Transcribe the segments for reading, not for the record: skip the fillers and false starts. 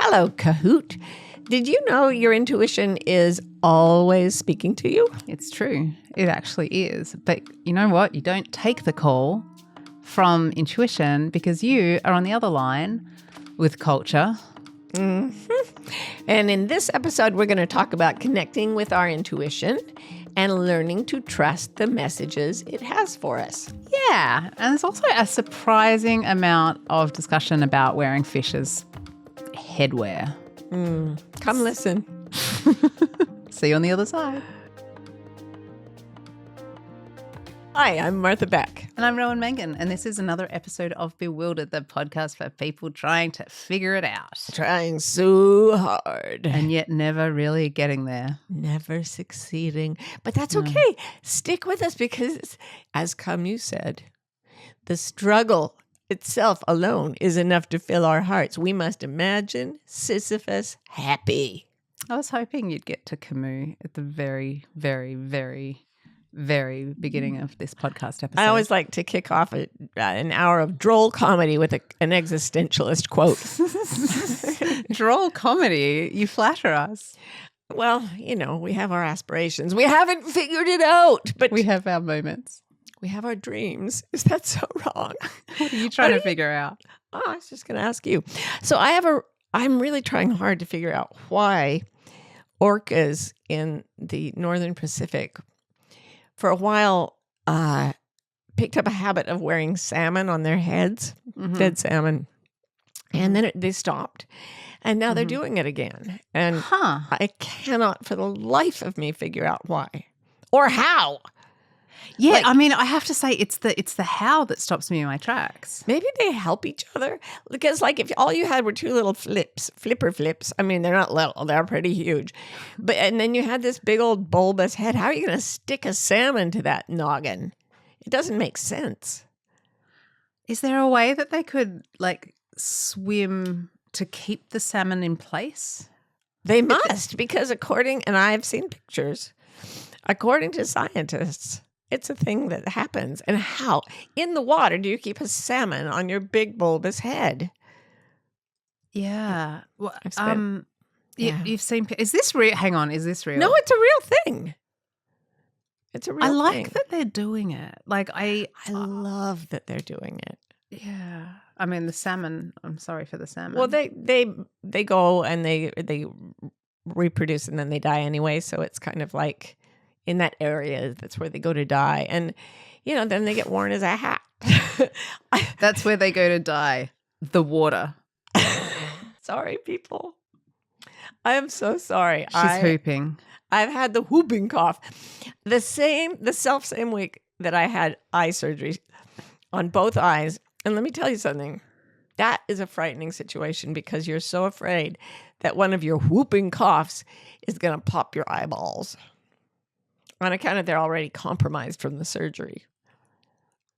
Hello, Kahoot. Did you know your intuition is always speaking to you? It's true. It actually is. But you know what? You don't take the call from intuition because you are on the other line with culture. Mm-hmm. And in this episode, we're going to talk about connecting with our intuition and learning to trust the messages it has for us. Yeah. And there's also a surprising amount of discussion about wearing fish as headwear. Come listen. See you on the other side. Hi, I'm Martha Beck. And I'm Rowan Mangan, and this is another episode of Bewildered, the podcast for people trying to figure it out. Trying so hard. And yet never really getting there. Never succeeding. But that's okay. Stick with us because, as Camus said, the struggle itself alone is enough to fill our hearts. We must imagine Sisyphus happy. I was hoping you'd get to Camus at the very, very, very, very beginning of this podcast episode. I always like to kick off an hour of droll comedy with an existentialist quote. Droll comedy? You flatter us. Well, you know, we have our aspirations. We haven't figured it out, but we have our moments. We have our dreams. Is that so wrong? What are you trying to figure out? Oh, I was just going to ask you. So I'm really trying hard to figure out why orcas in the northern Pacific for a while picked up a habit of wearing salmon on their heads, dead salmon, and then they stopped. And now they're doing it again. And I cannot for the life of me figure out why or how. Yeah, I mean, I have to say it's the how that stops me in my tracks. Maybe they help each other because, like, if all you had were two little flipper flips, I mean, they're not little, they're pretty huge. And then you had this big old bulbous head. How are you going to stick a salmon to that noggin? It doesn't make sense. Is there a way that they could, like, swim to keep the salmon in place? They must, because and I've seen pictures, according to scientists, it's a thing that happens. And how in the water do you keep a salmon on your big bulbous head? Yeah. Well, yeah. You've seen. Is this real? Hang on. Is this real? No, it's a real thing. It's a real thing. I like that they're doing it. Like I love that they're doing it. Yeah. I mean, the salmon. I'm sorry for the salmon. Well, they go and they reproduce and then they die anyway. So it's kind of like, in that area, that's where they go to die. And, you know, then they get worn as a hat. That's where they go to die. The water. Sorry, people. I am so sorry. She's hooping. I've had the whooping cough. The same week that I had eye surgery on both eyes. And let me tell you something. That is a frightening situation because you're so afraid that one of your whooping coughs is going to pop your eyeballs. On account of they're already compromised from the surgery.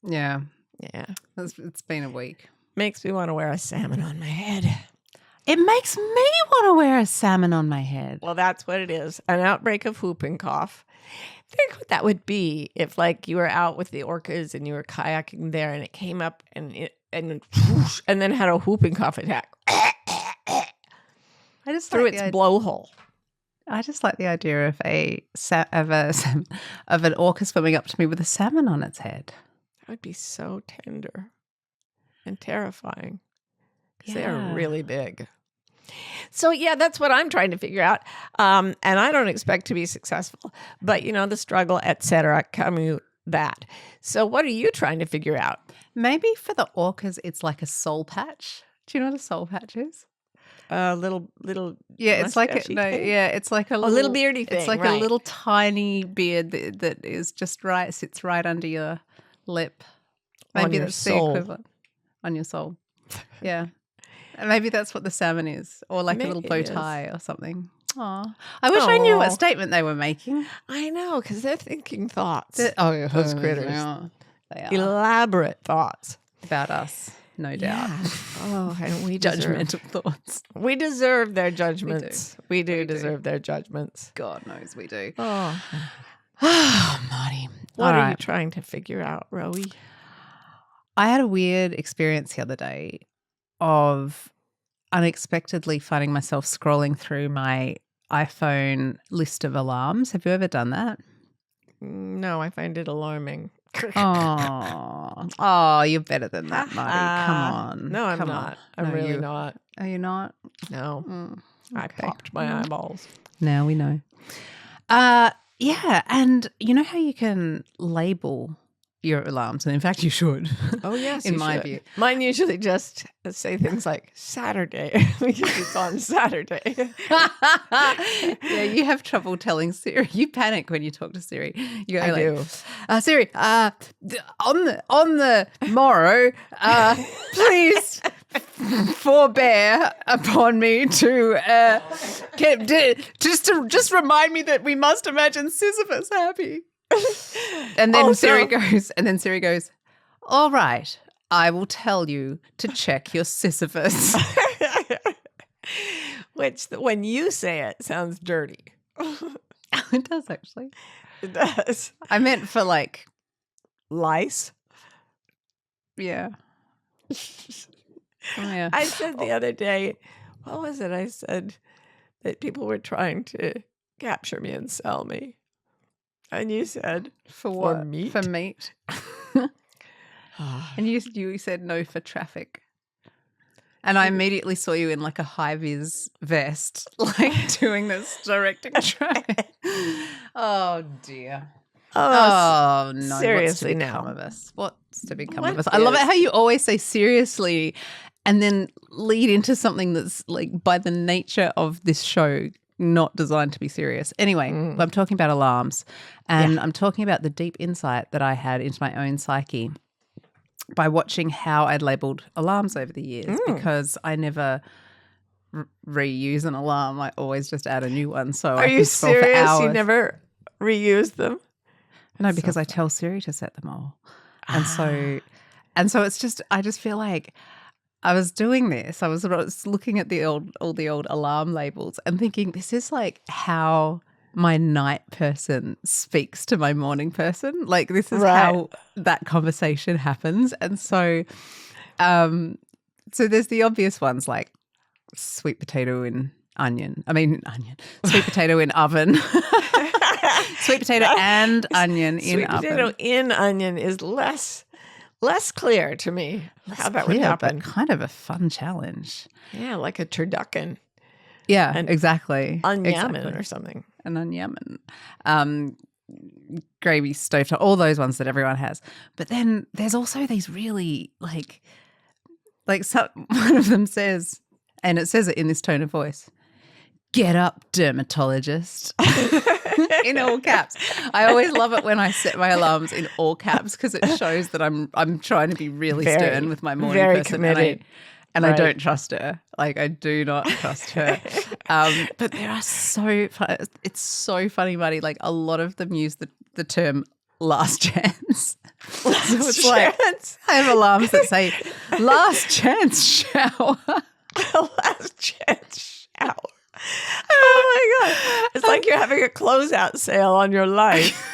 Yeah. Yeah. It's been a week. Makes me want to wear a salmon on my head. It makes me want to wear a salmon on my head. Well, that's what it is. An outbreak of whooping cough. Think what that would be if, like, you were out with the orcas and you were kayaking there and it came up and then had a whooping cough attack. I just through its blowhole. I just like the idea of an orca swimming up to me with a salmon on its head. That would be so tender and terrifying because they are really big. So, yeah, that's what I'm trying to figure out. And I don't expect to be successful. But, you know, the struggle, etc., Camus, that. So what are you trying to figure out? Maybe for the orcas, it's like a soul patch. Do you know what a soul patch is? Little it's like it's like a little beardy thing. It's like a little tiny beard that is just right, sits right under your lip. Maybe that's the equivalent on your soul. Yeah, maybe that's what the salmon is, or like a little bow tie or something. Aw, I wish I knew what statement they were making. I know, because they're thinking thoughts. Those critters. They are elaborate thoughts about us. No doubt. Yeah. Oh, and we judgmental thoughts. We deserve their judgments. We do deserve their judgments. God knows we do. Oh, Marty. What are you trying to figure out, Rowie? I had a weird experience the other day of unexpectedly finding myself scrolling through my iPhone list of alarms. Have you ever done that? No, I find it alarming. Oh, you're better than that, Marty. Come on. No, I'm not. I'm really not. Are you not? No. I Okay. popped my eyeballs. Now we know. Yeah, and you know how you can label your alarms, and in fact you should. Oh, yes, in you my should. view. Mine usually just say things like Saturday because it's on Saturday. Yeah, you have trouble telling Siri. You panic when you talk to Siri. You go I like, do. Siri, on the morrow, please forbear upon me to just remind me that we must imagine Sisyphus happy. And then Siri goes, all right, I will tell you to check your Sisyphus. Which, when you say it, sounds dirty. It does actually. It does. I meant for like lice. Yeah. Yeah. I said the other day, what was it? I said that people were trying to capture me and sell me. And you said, for what? For meat. For meat. And you said no for traffic. And I immediately saw you in like a high-vis vest, like doing this directing traffic. Oh, dear. Oh, no. Seriously, what's to now. become of us? What's to become of us? I love it how you always say seriously and then lead into something that's like by the nature of this show not designed to be serious. Anyway, I'm talking about alarms, and I'm talking about the deep insight that I had into my own psyche by watching how I'd labelled alarms over the years, because I never reuse an alarm. I always just add a new one. So Are you serious? You never reuse them? No, because I tell Siri to set them all. And so it's just, I just feel like I was doing this. I was looking at all the old alarm labels and thinking, this is like how my night person speaks to my morning person. Like this is how that conversation happens. And so there's the obvious ones like sweet potato in sweet potato in oven. Sweet potato and onion in oven. Sweet potato in onion is less clear to me how that would happen. But kind of a fun challenge. Yeah, like a turducken. Yeah, exactly. Onion or something. An onion. Gravy, stovetop, all those ones that everyone has. But then there's also these really like one of them says, and it says it in this tone of voice, "Get up, dermatologist." In all caps. I always love it when I set my alarms in all caps because it shows that I'm trying to be really stern with my morning person. Committed. And I don't trust her. Like I do not trust her. But there are it's so funny, Marty. Like a lot of them use the term last chance. Last chance. Like I have alarms that say last chance shower. Last chance shower. Oh my God. It's like you're having a closeout sale on your life.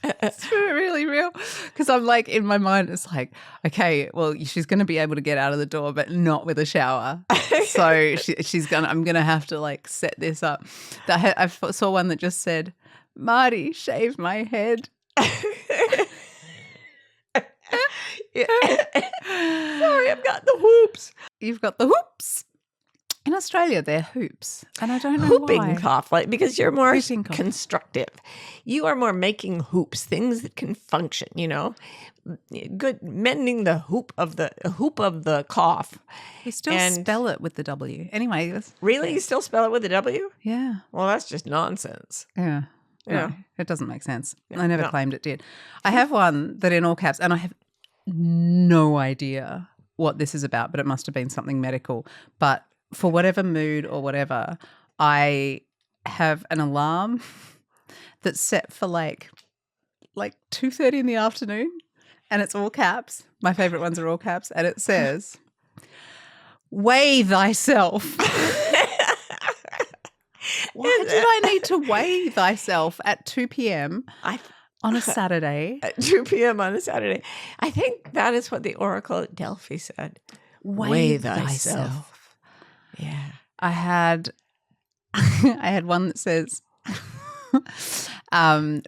It's really real. Because I'm like, in my mind, it's like, okay, well, she's going to be able to get out of the door, but not with a shower. So I'm going to have to like set this up. I saw one that just said, "Marty, shave my head." Sorry, I've got the whoops. You've got the whoops. In Australia, they're hoops, and I don't know hooping why. cough, like because you're more constructive. You are more making hoops, things that can function. You know, good mending the hoop of the cough. You still spell it with the W. Anyway, really, you still spell it with the W? Yeah. Well, that's just nonsense. Yeah. No, it doesn't make sense. I never claimed it did. I have one that in all caps, and I have no idea what this is about, but it must have been something medical. But for whatever mood or whatever, I have an alarm that's set for like 2:30 in the afternoon, and it's all caps. My favourite ones are all caps, and it says, "Weigh thyself." Why did I need to weigh thyself at 2 p.m. on a Saturday? At 2 p.m. on a Saturday. I think that is what the Oracle at Delphi said. Weigh thyself. Yeah. I had one that says,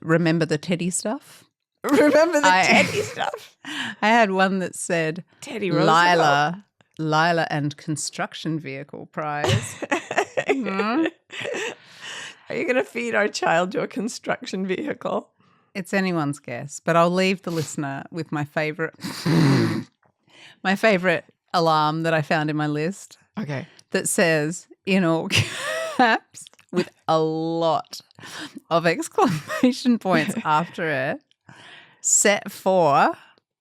remember the Teddy stuff? Remember the Teddy stuff? I had one that said, Teddy Roosevelt. Lila and construction vehicle prize. Are you going to feed our child to a construction vehicle? It's anyone's guess, but I'll leave the listener with my favorite alarm that I found in my list. Okay. That says in all caps with a lot of exclamation points after it, set for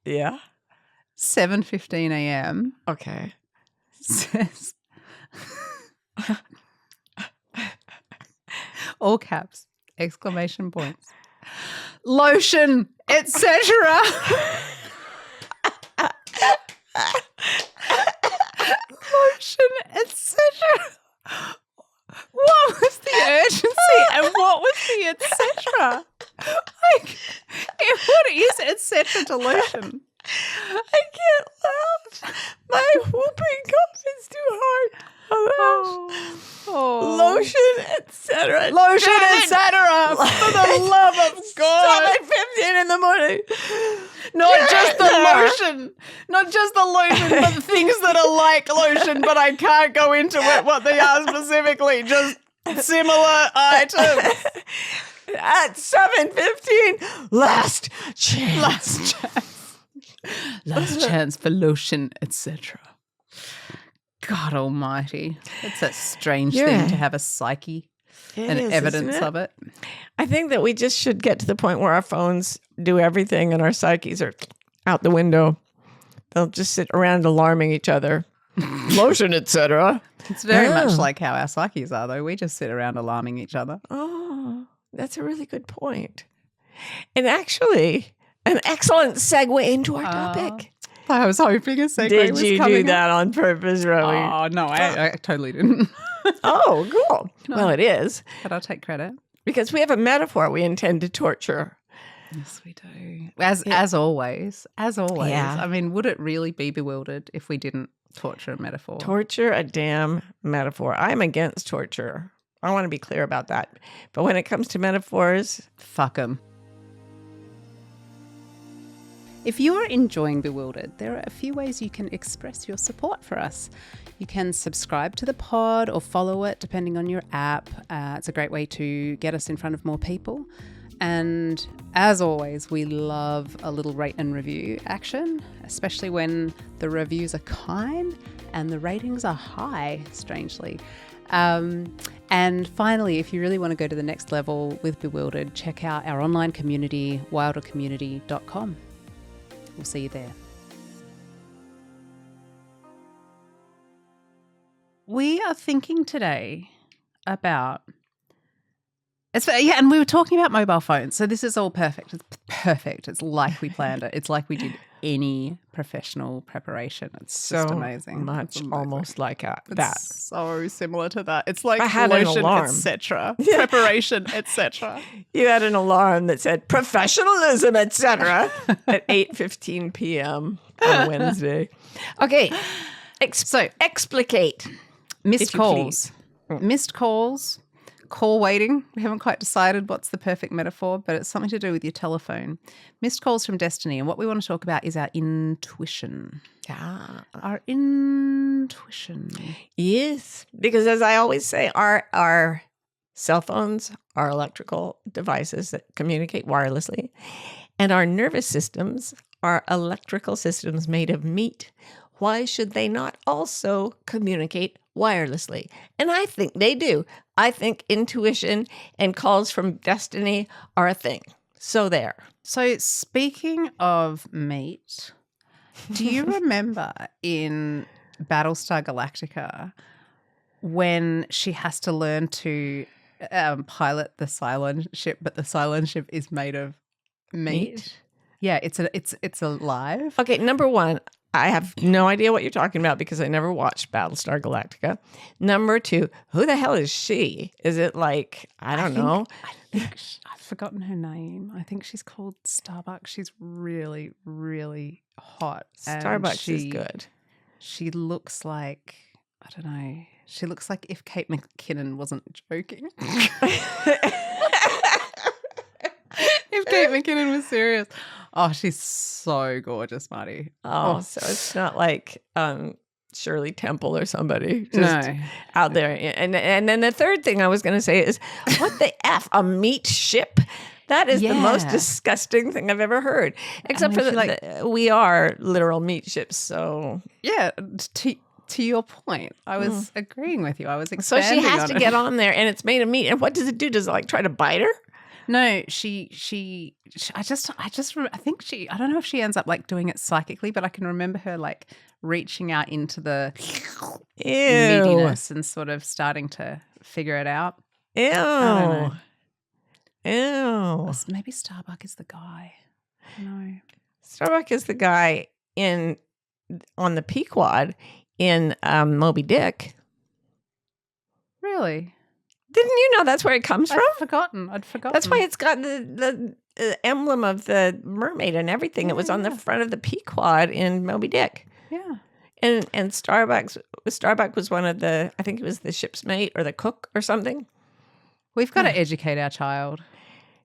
7:15 a.m. Okay. Says all caps, exclamation points, lotion, etc. Lotion, etc. What was the urgency and what was the etc.? Like, what is etc. to lotion? I can't laugh. My whooping cough is too hard. Lotion, etc. Lotion, etc. For the love of God. 7:15 in the morning. Not just the lotion. Not just the lotion, but things that are like lotion, but I can't go into it, what they are specifically. Just similar items. At 7:15, last chance. Last chance for lotion, etc. God almighty. It's a strange thing to have a psyche and evidence of it. I think that we just should get to the point where our phones do everything and our psyches are out the window. They'll just sit around alarming each other. Lotion, etc. It's very much like how our psyches are, though. We just sit around alarming each other. Oh, that's a really good point. And actually, an excellent segue into our topic. I was hoping a segue Did was you coming do that on purpose, Rowie? Oh, no, I totally didn't. Oh, cool. No. Well, it is. But I'll take credit. Because we have a metaphor we intend to torture. Yes, we do. As always. As always. Yeah. I mean, would it really be bewildered if we didn't torture a metaphor? Torture a damn metaphor. I'm against torture. I want to be clear about that. But when it comes to metaphors, fuck them. If you are enjoying Bewildered, there are a few ways you can express your support for us. You can subscribe to the pod or follow it depending on your app. It's a great way to get us in front of more people. And as always, we love a little rate and review action, especially when the reviews are kind and the ratings are high, strangely. And finally, if you really want to go to the next level with Bewildered, check out our online community, wildercommunity.com. We'll see you there. We are thinking today about... and we were talking about mobile phones. So this is all perfect. It's perfect. It's like we planned it. It's like we did any professional preparation. It's just amazing. Much almost like that. It's so similar to that. It's like I had lotion, an alarm. etc. Preparation, etc. You had an alarm that said professionalism, etc. at 8:15 p.m. on Wednesday. Okay. So explicate. Missed calls. Missed calls. Call waiting. We haven't quite decided what's the perfect metaphor, but it's something to do with your telephone. Missed calls from destiny. And what we want to talk about is our intuition. Our intuition. Yes. Because as I always say, our cell phones are electrical devices that communicate wirelessly. And our nervous systems are electrical systems made of meat. Why should they not also communicate wirelessly? And I think they do. I think intuition and calls from destiny are a thing. So there. So speaking of meat, do you remember in Battlestar Galactica when she has to learn to pilot the Cylon ship, but the Cylon ship is made of meat? Yeah, it's alive. Okay, number one, I have no idea what you're talking about because I never watched Battlestar Galactica. Number two, who the hell is she? Is it like, I don't know. I think I've forgotten her name. I think she's called Starbucks. She's really, really hot. Starbucks is good. She looks like, I don't know, She looks like if Kate McKinnon wasn't joking. If Kate McKinnon was serious. Oh, she's so gorgeous, Marty. Oh, so it's not like Shirley Temple or somebody just out there. And then the third thing I was going to say is, what the F, a meat ship? That is the most disgusting thing I've ever heard. Except for we are literal meat ships, so. Yeah, to your point, I was agreeing with you. I was expanding So she has to get on there, and it's made of meat. And what does it do? Does it like try to bite her? No, I think I don't know if she ends up like doing it psychically, but I can remember her like reaching out into the meatiness and sort of starting to figure it out. Ew. I don't know. Ew. Maybe Starbuck is the guy. No. Starbuck is the guy on the Pequod in Moby Dick. Really? Didn't you know that's where it comes from? I'd forgotten. That's why it's got the emblem of the mermaid and everything. It was on the front of the Pequod in Moby Dick. Yeah. And Starbuck was one of the, I think it was the ship's mate or the cook or something. We've got to educate our child.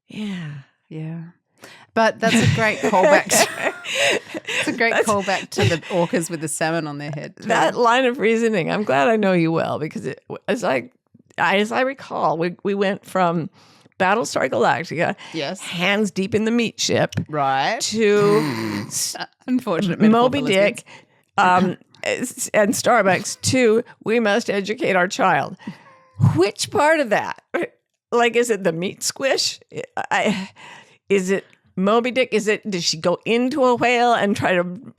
Yeah. Yeah. But that's a great callback. It's a great callback to the orcas with the salmon on their head. Too. That line of reasoning, I'm glad I know you well, because as I recall, we went from Battlestar Galactica, hands deep in the meat ship, right, to unfortunate Moby Dick, and Starbucks to we must educate our child. Which part of that? Like, is it the meat squish? Is it Moby Dick? Does she go into a whale and try to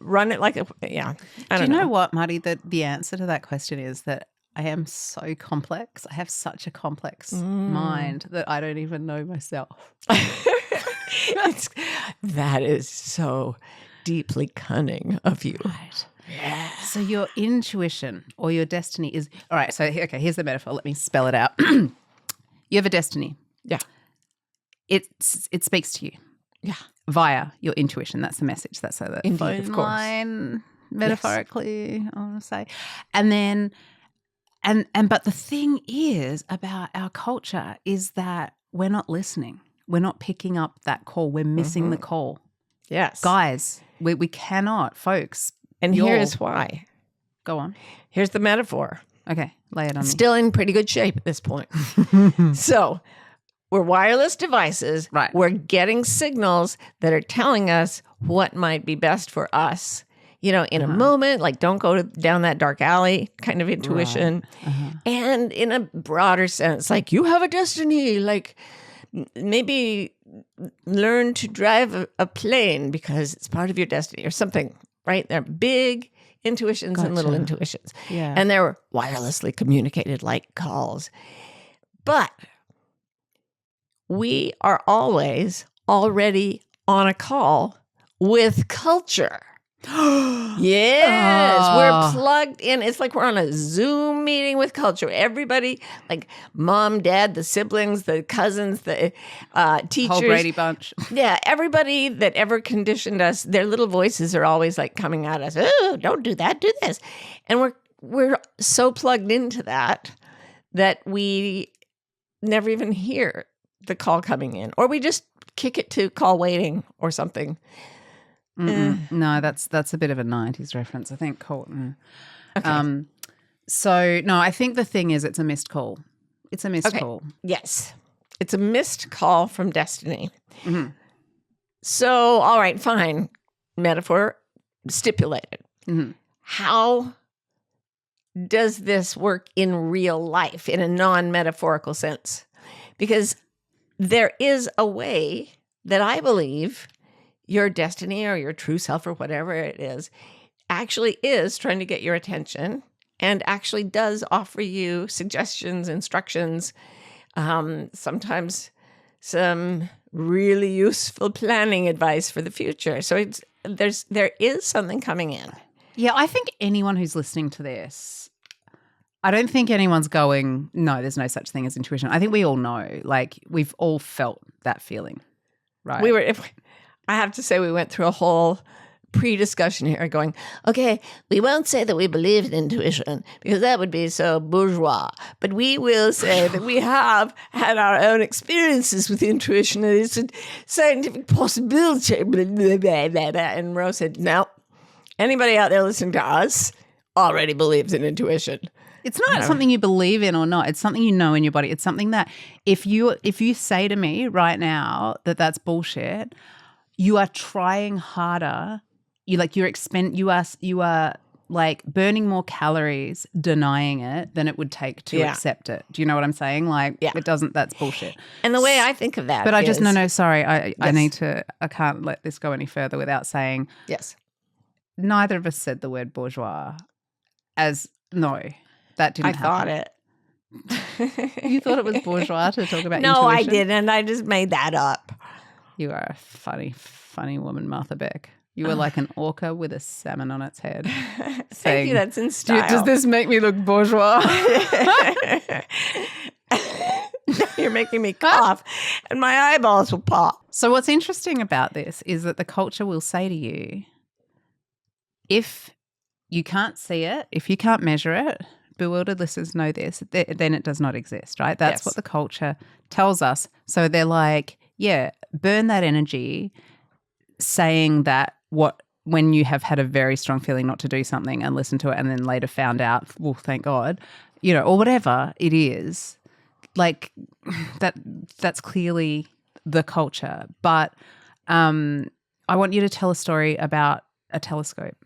run it like a? Yeah, I don't know. Do you know what, Marty? The answer to that question is that I am so complex. I have such a complex mind that I don't even know myself. That is so deeply cunning of you. Right. Yeah. So your intuition or your destiny is all right. So here's the metaphor. Let me spell it out. You have a destiny. Yeah. It speaks to you. Yeah. Via your intuition. That's the message. That's how the phone of course. line, metaphorically, I want to say. And then but the thing is about our culture is that we're not listening. We're not picking up that call. We're missing the call. Yes. Guys, we cannot, folks. And here's why. Go on. Here's the metaphor. Okay, lay it on me. Still in pretty good shape at this point. So we're wireless devices. Right. We're getting signals that are telling us what might be best for us. You know, in a moment, like don't go down that dark alley kind of intuition. Right. And in a broader sense, like you have a destiny, like maybe learn to drive a plane because it's part of your destiny or something, right? They're big intuitions and little intuitions. Yeah. And they're wirelessly communicated like calls. But we are always already on a call with culture. Yes, we're plugged in. It's like we're on a Zoom meeting with culture. Everybody, like mom, dad, the siblings, the cousins, the teachers. Whole Brady Bunch. Yeah, everybody that ever conditioned us, their little voices are always like coming at us. Oh, don't do that, do this. And we're so plugged into that we never even hear the call coming in. Or we just kick it to call waiting or something. No, that's a bit of a 90s reference, I think, Colton. Okay. So, no, I think the thing is it's a missed call. It's a missed call. Yes. It's a missed call from destiny. Mm-hmm. So, all right, fine. Metaphor stipulated. Mm-hmm. How does this work in real life in a non-metaphorical sense? Because there is a way that I believe your destiny or your true self or whatever it is actually is trying to get your attention and actually does offer you suggestions, instructions, sometimes some really useful planning advice for the future. So there is something coming in. Yeah, I think anyone who's listening to this, I don't think anyone's going, no, there's no such thing as intuition. I think we all know, like we've all felt that feeling, right? I have to say we went through a whole pre-discussion here going, okay, we won't say that we believe in intuition because that would be so bourgeois, but we will say that we have had our own experiences with intuition and it's a scientific possibility. And Rose said, no, anybody out there listening to us already believes in intuition. It's not something you believe in or not. It's something you know in your body. It's something that if you say to me right now that that's bullshit, you are trying harder. You are like burning more calories denying it than it would take to accept it. Do you know what I'm saying? Like it doesn't. That's bullshit. And the way I think of that, but I just no. Sorry, I need to. I can't let this go any further without saying yes. Neither of us said the word bourgeois. That didn't happen. I thought it. You thought it was bourgeois to talk about No, intuition? I didn't. I just made that up. You are a funny, funny woman, Martha Beck. You were like an orca with a salmon on its head. Thank you. That's in style. Does this make me look bourgeois? You're making me cough and my eyeballs will pop. So what's interesting about this is that the culture will say to you, if you can't see it, if you can't measure it, bewildered listeners know this, then it does not exist, right? That's what the culture tells us. So they're like, yeah, burn that energy saying that when you have had a very strong feeling not to do something and listen to it and then later found out, well, thank God, or whatever it is, like that's clearly the culture. But I want you to tell a story about a telescope.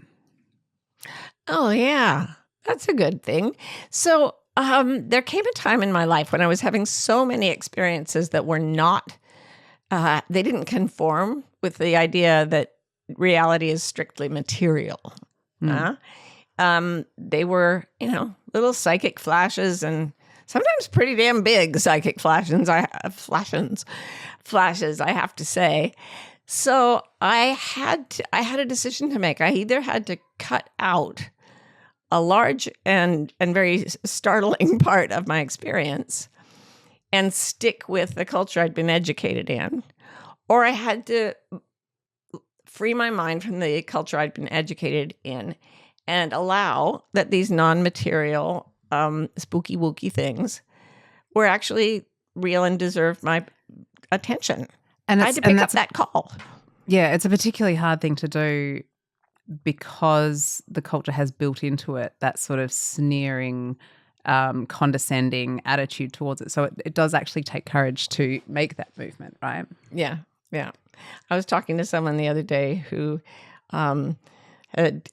Oh, yeah. That's a good thing. So there came a time in my life when I was having so many experiences that were not, they didn't conform with the idea that reality is strictly material. They were, little psychic flashes and sometimes pretty damn big psychic flashes, I have to say. So I had a decision to make. I either had to cut out a large and very startling part of my experience and stick with the culture I'd been educated in, or I had to free my mind from the culture I'd been educated in and allow that these non-material, spooky wooky things were actually real and deserved my attention. And I had to pick up that call. Yeah, it's a particularly hard thing to do because the culture has built into it that sort of sneering, condescending attitude towards it. So it does actually take courage to make that movement, right? Yeah, yeah. I was talking to someone the other day who had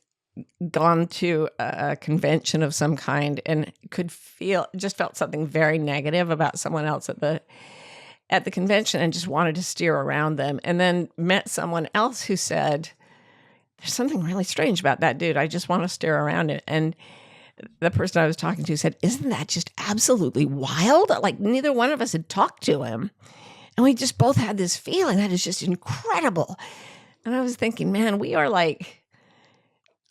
gone to a convention of some kind and felt something very negative about someone else at the convention and just wanted to steer around them, and then met someone else who said, there's something really strange about that dude. I just want to stare around it. And the person I was talking to said, isn't that just absolutely wild? Like neither one of us had talked to him. And we just both had this feeling that is just incredible. And I was thinking, man, we are like,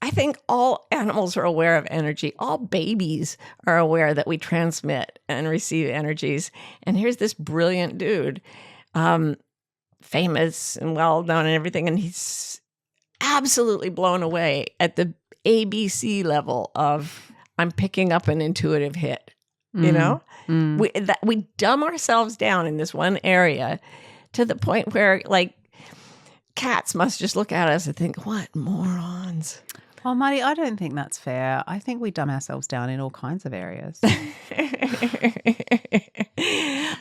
I think all animals are aware of energy. All babies are aware that we transmit and receive energies. And here's this brilliant dude, famous and well-known and everything. And he's absolutely blown away at the ABC level of I'm picking up an intuitive hit, We dumb ourselves down in this one area to the point where like cats must just look at us and think, what morons. Oh, Marty, I don't think that's fair. I think we dumb ourselves down in all kinds of areas.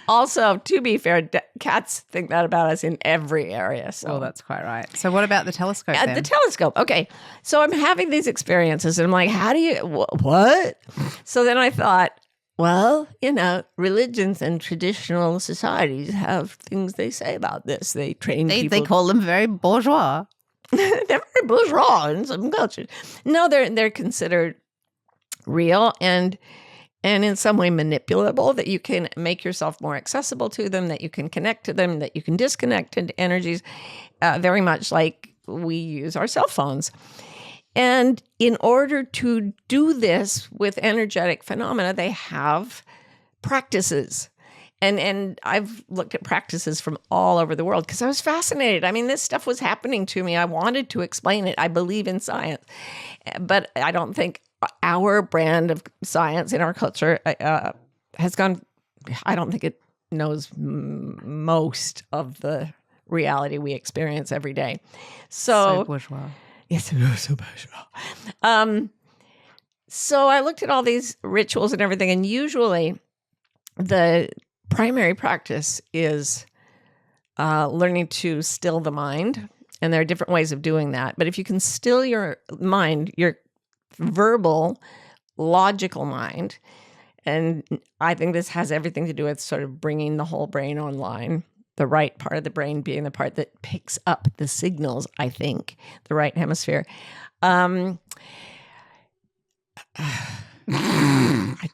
Also, to be fair, cats think that about us in every area. So. Well, that's quite right. So what about the telescope then? The telescope. Okay. So I'm having these experiences and I'm like, how do you, what? So then I thought, well, religions and traditional societies have things they say about this. They train people. They call them very bourgeois. They're very bourgeois in some cultures. No, they're considered real and in some way manipulable, that you can make yourself more accessible to them, that you can connect to them, that you can disconnect into energies, very much like we use our cell phones. And in order to do this with energetic phenomena, they have practices. And I've looked at practices from all over the world because I was fascinated. I mean, this stuff was happening to me. I wanted to explain it. I believe in science, but I don't think our brand of science in our culture has gone. I don't think it knows most of the reality we experience every day. So bourgeois. Yes, so bourgeois. So I looked at all these rituals and everything, and usually the primary practice is learning to still the mind. And there are different ways of doing that. But if you can still your mind, your verbal, logical mind, and I think this has everything to do with sort of bringing the whole brain online, the right part of the brain being the part that picks up the signals, I think, the right hemisphere. I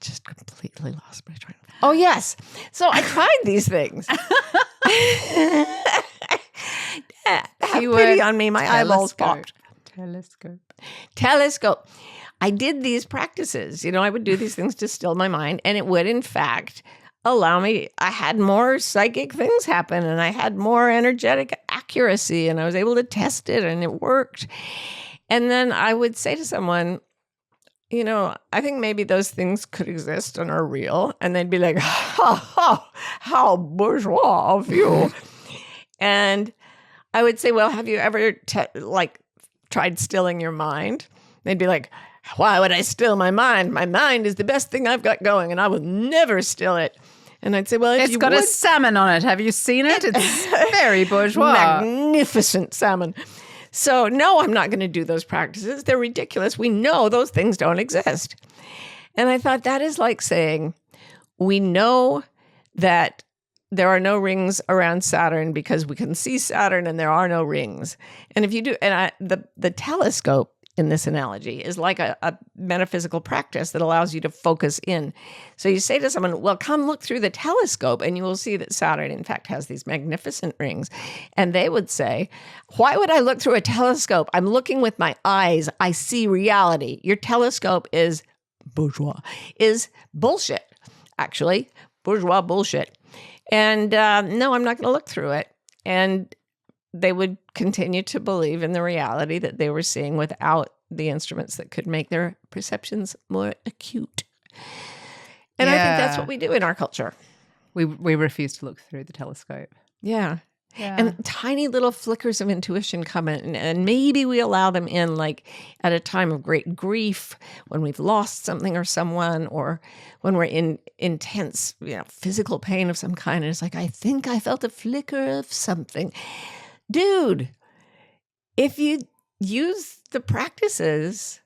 just completely lost my train. Oh, yes. So I tried these things. Have pity on me. My eyeballs popped. Telescope. I did these practices. I would do these things to still my mind, and it would, in fact, allow me. I had more psychic things happen, and I had more energetic accuracy, and I was able to test it, and it worked. And then I would say to someone, I think maybe those things could exist and are real. And they'd be like, how bourgeois of you. And I would say, well, have you ever tried stilling your mind? They'd be like, why would I still my mind? My mind is the best thing I've got going, and I will never still it. And I'd say, well, if it's got a salmon on it. Have you seen it? It's very bourgeois. Magnificent salmon. So, no, I'm not going to do those practices. They're ridiculous. We know those things don't exist. And I thought that is like saying, we know that there are no rings around Saturn because we can see Saturn and there are no rings. And if you do, the telescope in this analogy is like a metaphysical practice that allows you to focus in. So you say to someone, well, come look through the telescope and you will see that Saturn, in fact, has these magnificent rings. And they would say, why would I look through a telescope? I'm looking with my eyes. I see reality. Your telescope is bourgeois, is bullshit, actually, bourgeois bullshit. And no, I'm not going to look through it. And they would continue to believe in the reality that they were seeing without the instruments that could make their perceptions more acute. And I think that's what we do in our culture. We refuse to look through the telescope. Yeah. And tiny little flickers of intuition come in, and maybe we allow them in like at a time of great grief, when we've lost something or someone, or when we're in intense physical pain of some kind. And it's like, I think I felt a flicker of something. Dude, if you use the practices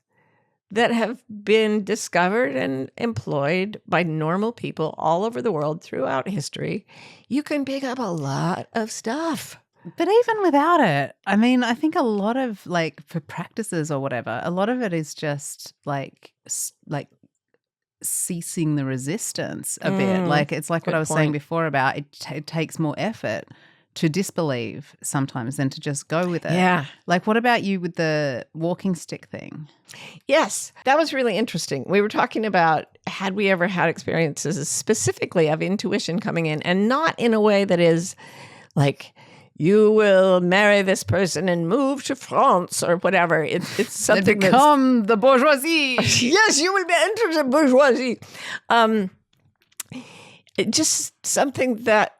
that have been discovered and employed by normal people all over the world throughout history, you can pick up a lot of stuff. But even without it, I mean, I think a lot of for practices or whatever, a lot of it is just like ceasing the resistance a bit. It's like what I was saying before about it takes more effort to disbelieve sometimes than to just go with it. Yeah. What about you with the walking stick thing? Yes, that was really interesting. We were talking about, had we ever had experiences specifically of intuition coming in, and not in a way that is like, you will marry this person and move to France or whatever. It's something that's become the bourgeoisie. Yes, you will enter the bourgeoisie. Just something that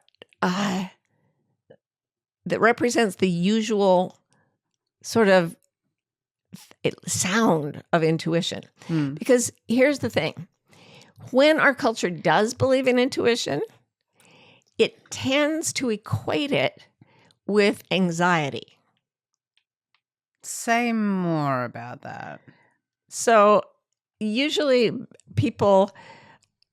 represents the usual sort of sound of intuition. Because here's the thing. When our culture does believe in intuition, it tends to equate it with anxiety. Say more about that. So usually people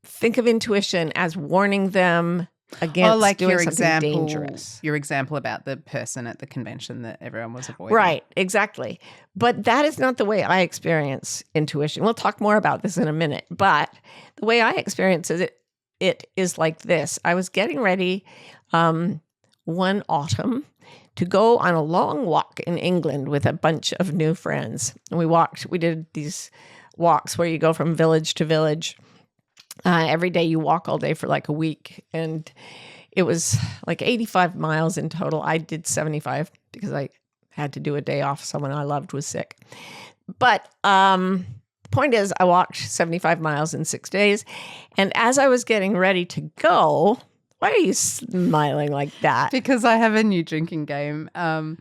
think of intuition as warning them against doing something dangerous. Your example about the person at the convention that everyone was avoiding. Right, exactly. But that is not the way I experience intuition. We'll talk more about this in a minute. But the way I experience it is like this. I was getting ready one autumn to go on a long walk in England with a bunch of new friends. And we did these walks where you go from village to village. Every day you walk all day for like a week. And it was like 85 miles in total. I did 75 because I had to do a day off. Someone I loved was sick. But the point is, I walked 75 miles in 6 days. And as I was getting ready to go, why are you smiling like that? Because I have a new drinking game. My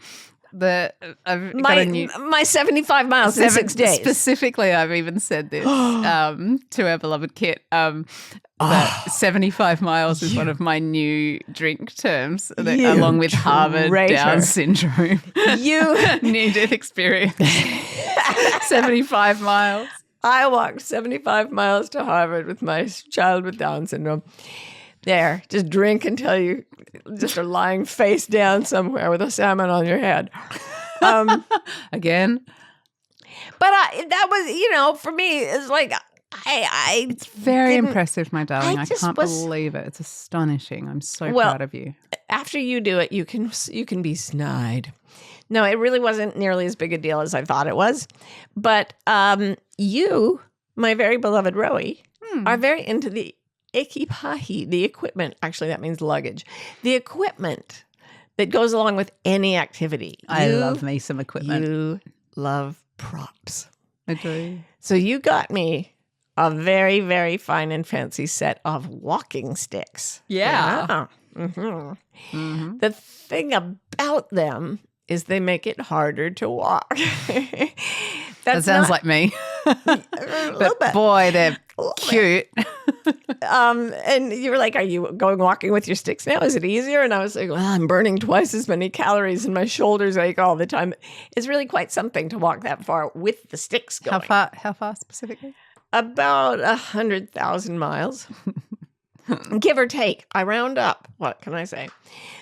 75 miles in 6 days. Specifically, I've even said this to our beloved Kit. That 75 miles is one of my new drink terms, along with Harvard Down syndrome. You near-death experience. 75 miles. I walked 75 miles to Harvard with my child with Down syndrome. There, just drink until you just are lying face down somewhere with a salmon on your head. Again. But that was, for me, it's like It's very impressive, my darling. I can't believe it. It's astonishing. I'm so proud of you. After you do it, you can be snide. No, it really wasn't nearly as big a deal as I thought it was. But you, my very beloved Rowie, are very into the equipaje, the equipment. Actually, that means luggage. The equipment that goes along with any activity. I love me some equipment. You love props. I do. So you got me a very, very fine and fancy set of walking sticks. Yeah. Mm-hmm. The thing about them is they make it harder to walk. That sounds like me. But boy, they're cute. And you were like, are you walking with your sticks now? Is it easier? And I was like, well, I'm burning twice as many calories and my shoulders ache all the time. It's really quite something to walk that far with the sticks going. How far specifically? About 100,000 miles, give or take. I round up. What can I say?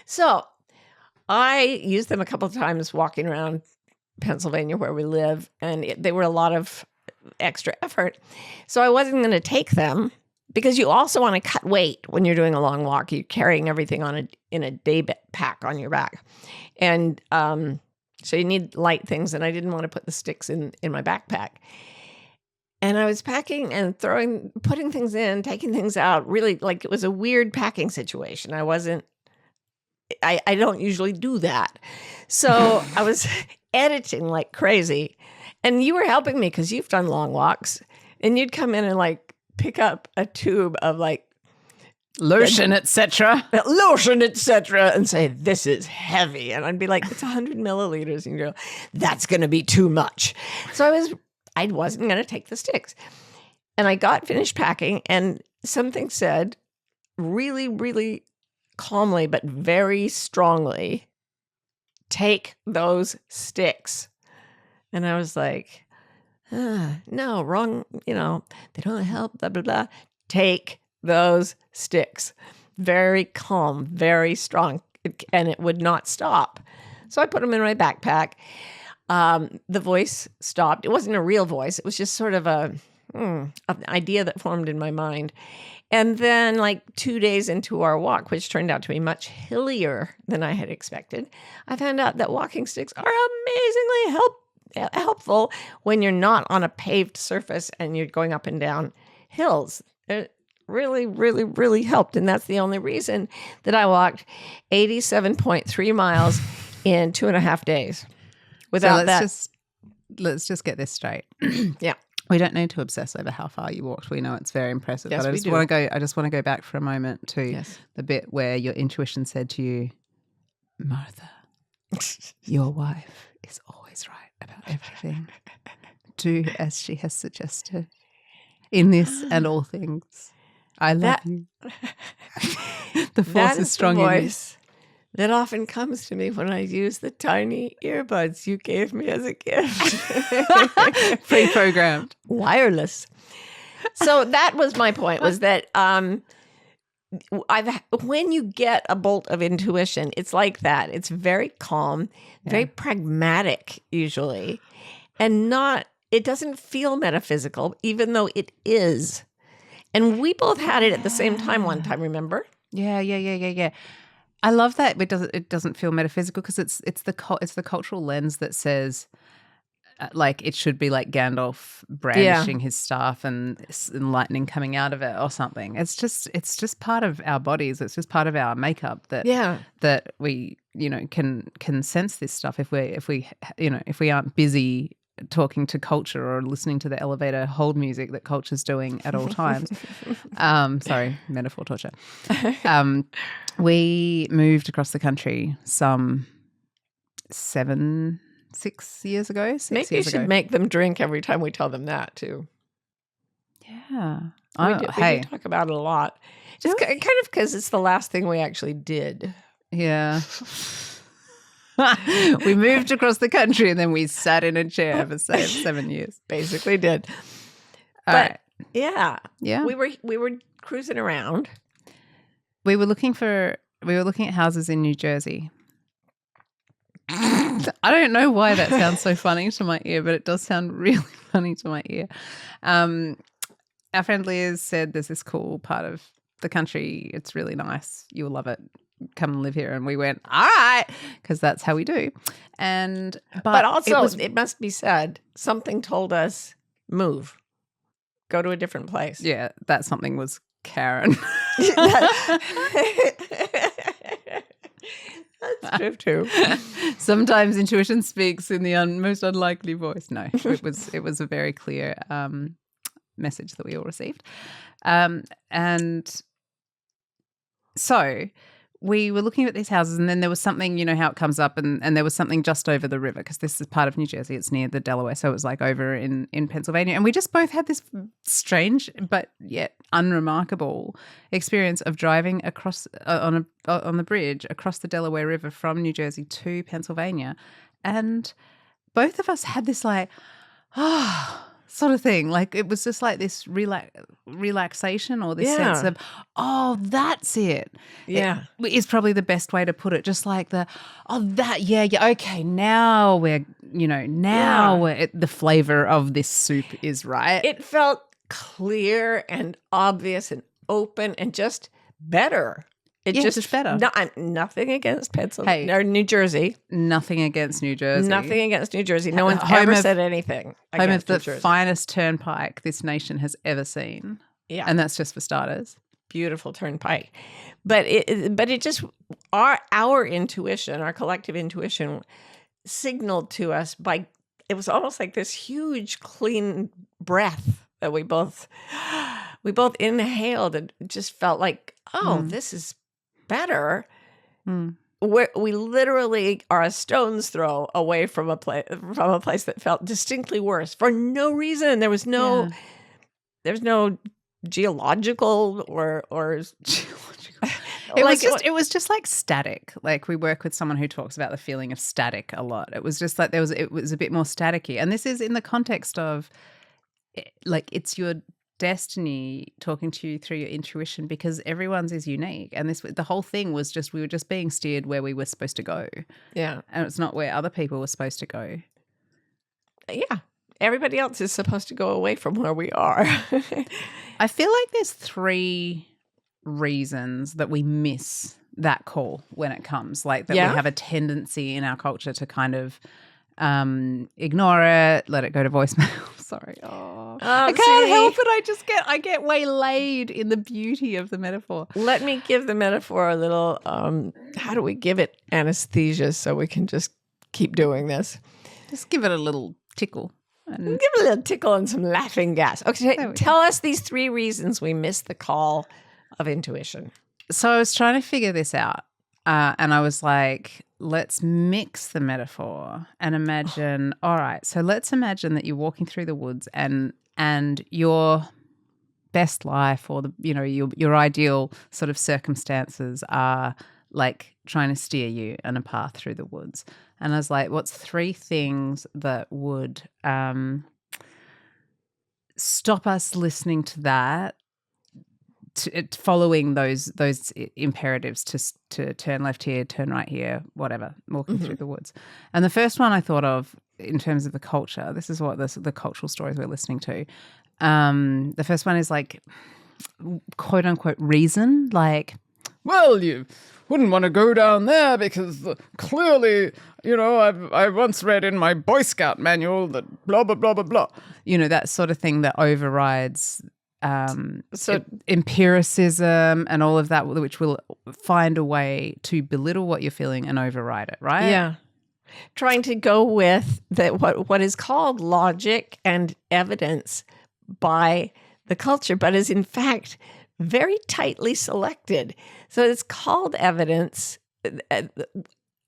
So I used them a couple of times walking around Pennsylvania where we live, and they were a lot of extra effort. So I wasn't going to take them because you also want to cut weight when you're doing a long walk. You're carrying everything in a day pack on your back. And so you need light things, and I didn't want to put the sticks in my backpack. And I was packing and putting things in, taking things out, really like it was a weird packing situation. I don't usually do that. So I was editing like crazy. And you were helping me because you've done long walks. And you'd come in and like pick up a tube of like lotion, etc. Lotion, etc. and say, this is heavy. And I'd be like, it's 100 milliliters. And you're like, that's going to be too much. So I wasn't going to take the sticks. And I got finished packing and something said really, really calmly, but very strongly, take those sticks. And I was like, no, wrong. They don't help, blah, blah, blah. Take those sticks. Very calm, very strong. And it would not stop. So I put them in my backpack. The voice stopped. It wasn't a real voice. It was just sort of an idea that formed in my mind. And then like 2 days into our walk, which turned out to be much hillier than I had expected, I found out that walking sticks are amazingly helpful when you're not on a paved surface and you're going up and down hills. It really, really, really helped. And that's the only reason that I walked 87.3 miles in 2.5 days. Let's just get this straight. Yeah. We don't need to obsess over how far you walked. We know it's very impressive. Yes, but I just want to go back for a moment to the bit where your intuition said to you, Martha, your wife is always right about everything. Do as she has suggested. In this and all things. I love you. The force is strong in you. That often comes to me when I use the tiny earbuds you gave me as a gift. Pre-programmed. Wireless. So that was my point, was that when you get a bolt of intuition, it's like that. It's very calm, very pragmatic usually, and it doesn't feel metaphysical, even though it is. And we both had it at the same time one time, remember? Yeah. I love that it doesn't feel metaphysical because it's the cultural lens that says like it should be like Gandalf brandishing his staff and lightning coming out of it or something. It's just part of our bodies. It's just part of our makeup that we can sense this stuff if we aren't busy talking to culture or listening to the elevator hold music that culture's doing at all times. Sorry, metaphor torture. We moved across the country some 6 years ago. Maybe you should make them drink every time we tell them that too. Yeah. We do talk about it a lot. Just kind of because it's the last thing we actually did. Yeah. We moved across the country and then we sat in a chair for 7 years. Basically did. All right. Yeah. Yeah. We were cruising around. We were looking at houses in New Jersey. I don't know why that sounds so funny to my ear, but it does sound really funny to my ear. Our friend Liz said there's this cool part of the country. It's really nice. You'll love it. Come and live here. And we went, all right, because that's how we do. But also, it must be said, something told us, move. Go to a different place. Yeah, that something was Karen. That's true too. Sometimes intuition speaks in the most unlikely voice. No, it was a very clear message that we all received. And so we were looking at these houses and then there was something, you know how it comes up and there was something just over the river because this is part of New Jersey. It's near the Delaware. So it was like over in Pennsylvania. And we just both had this strange but yet unremarkable experience of driving across on the bridge across the Delaware River from New Jersey to Pennsylvania. And both of us had this like, sort of thing. Like it was just like this relaxation or this sense of, oh, that's it. Yeah. It is probably the best way to put it. Just like okay, now we're, the flavor of this soup is right. It felt clear and obvious and open and just better. Just better. Nothing against Pennsylvania or New Jersey. Nothing against New Jersey. Nothing against New Jersey. No one's ever said anything home against of the finest turnpike this nation has ever seen. Yeah. And that's just for starters. Beautiful turnpike. But it just, our intuition, our collective intuition signaled to us it was almost like this huge clean breath that we both inhaled and just felt like, this is better. We literally are a stone's throw away from a place that felt distinctly worse for no reason. There was no geological or geological. It was just like static. Like we work with someone who talks about the feeling of static a lot. It was just like it was a bit more staticky. And this is in the context of like it's your destiny talking to you through your intuition because everyone's is unique. And the whole thing was just we were just being steered where we were supposed to go. Yeah. And it's not where other people were supposed to go. Yeah. Everybody else is supposed to go away from where we are. I feel like there's 3 reasons that we miss that call when it comes. Like that we have a tendency in our culture to kind of ignore it, let it go to voicemail. Sorry. I can't help it. I get waylaid in the beauty of the metaphor. Let me give the metaphor a little, how do we give it anesthesia so we can just keep doing this? Just give it a little tickle. Give it a little tickle and some laughing gas. Okay, tell us these 3 reasons we miss the call of intuition. So I was trying to figure this out. And I was like, let's mix the metaphor and imagine, all right, so let's imagine that you're walking through the woods and your best life or your ideal sort of circumstances are like trying to steer you on a path through the woods. And I was like, what's 3 things that would stop us listening to that? Following those imperatives to turn left here, turn right here, whatever, walking through the woods. And the first one I thought of in terms of the culture, this is what the cultural stories we're listening to. The first one is like, quote unquote, reason. Like, well, you wouldn't want to go down there because clearly, I once read in my Boy Scout manual that blah, blah, blah, blah, blah. That sort of thing that overrides empiricism and all of that, which will find a way to belittle what you're feeling and override it, right? Yeah. Trying to go with what is called logic and evidence by the culture, but is in fact very tightly selected. So it's called evidence.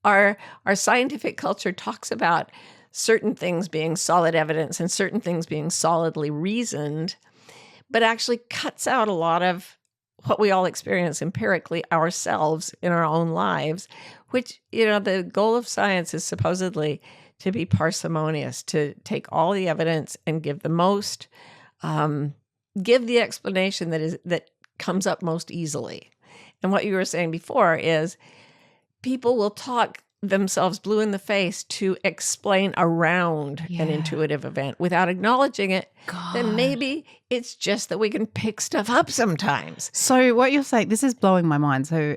Our scientific culture talks about certain things being solid evidence and certain things being solidly reasoned, but actually cuts out a lot of what we all experience empirically ourselves in our own lives, which, the goal of science is supposedly to be parsimonious, to take all the evidence and give the most, give the explanation that comes up most easily. And what you were saying before is people will talk themselves blue in the face to explain around an intuitive event without acknowledging it. Then maybe it's just that we can pick stuff up sometimes. So what you're saying, this is blowing my mind. So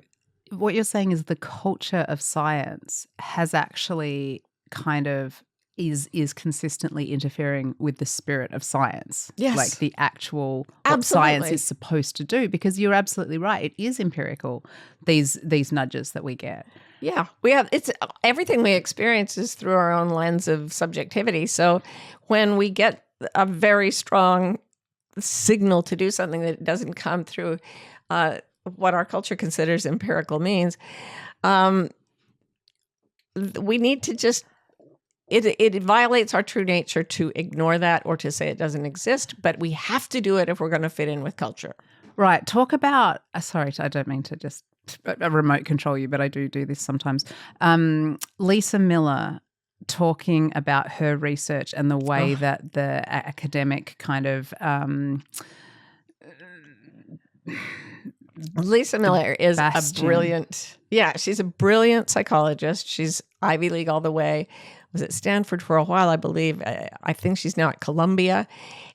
what you're saying is the culture of science has actually kind of is consistently interfering with the spirit of science. Yes. Like the actual what science is supposed to do, because you're absolutely right. It is empirical, these nudges that we get. Yeah, it's everything we experience is through our own lens of subjectivity. So when we get a very strong signal to do something that doesn't come through what our culture considers empirical means, we need to just, it violates our true nature to ignore that or to say it doesn't exist, but we have to do it if we're going to fit in with culture. Right. Talk about, sorry, I don't mean to just remote control you, but I do this sometimes. Lisa Miller talking about her research and the way that the academic kind of Lisa Miller is bastion. She's a brilliant psychologist. She's Ivy League all the way. Was at Stanford for a while, I believe. I think she's now at Columbia.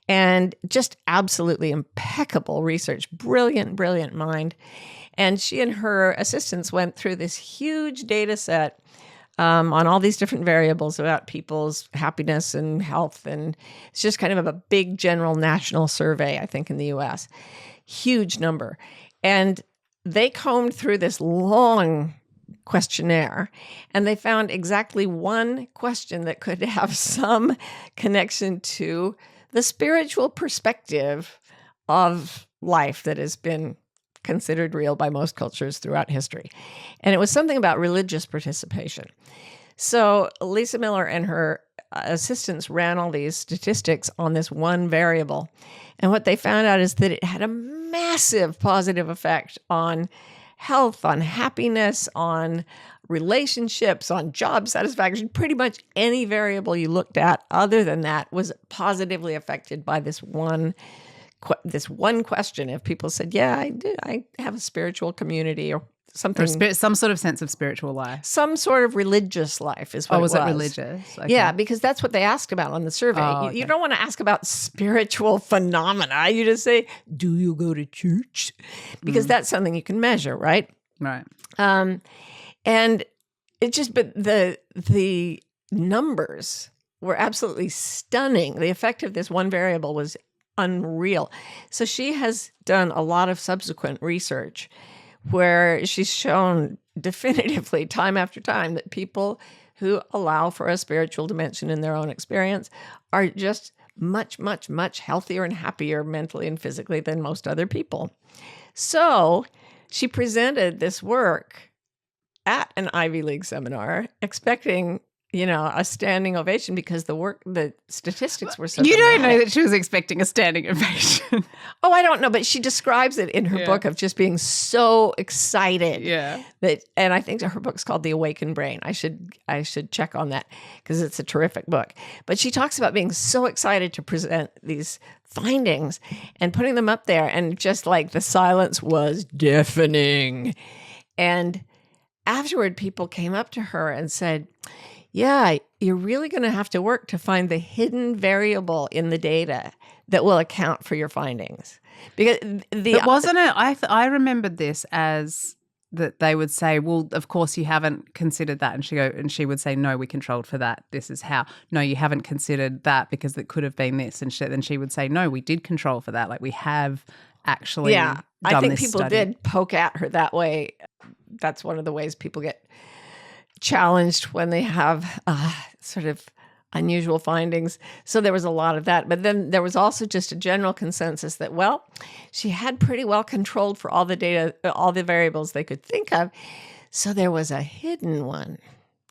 And just absolutely impeccable research. Brilliant, brilliant mind. And she and her assistants went through this huge data set on all these different variables about people's happiness and health. And it's just kind of a big general national survey, I think, in the U.S. Huge number. And they combed through this long questionnaire, and they found exactly one question that could have some connection to the spiritual perspective of life that has been considered real by most cultures throughout history. And it was something about religious participation. So Lisa Miller and her assistants ran all these statistics on this one variable. And what they found out is that it had a massive positive effect on health, on happiness, on relationships, on job satisfaction. Pretty much any variable you looked at other than that was positively affected by this one question. If people said, yeah, I do, I have a spiritual community or something. Or some sort of sense of spiritual life. Some sort of religious life is what it was. Oh, was it religious? Okay. Yeah, because that's what they asked about on the survey. You don't want to ask about spiritual phenomena. You just say, do you go to church? Because that's something you can measure, right? Right. And it just, but the numbers were absolutely stunning. The effect of this one variable was unreal. So she has done a lot of subsequent research where she's shown definitively time after time that people who allow for a spiritual dimension in their own experience are just much, much, much healthier and happier mentally and physically than most other people. So she presented this work at an Ivy League seminar, expecting, a standing ovation because the statistics were so You dramatic. don't know that she was expecting a standing ovation. Oh, I don't know, but she describes it in her book of just being so excited. Yeah. And I think her book's called The Awakened Brain. I should check on that because it's a terrific book. But she talks about being so excited to present these findings and putting them up there, and just like the silence was deafening. And afterward, people came up to her and said, yeah, you're really going to have to work to find the hidden variable in the data that will account for your findings. Because But wasn't it? I remembered this as that they would say, well, of course you haven't considered that. And she would say, no, we controlled for that. This is how. No, you haven't considered that because it could have been this. And then she would say, no, we did control for that. Like we have actually done I think this people study. did poke at her that way. That's one of the ways people get challenged when they have sort of unusual findings. So there was a lot of that. But then there was also just a general consensus that, well, she had pretty well controlled for all the data, all the variables they could think of. So there was a hidden one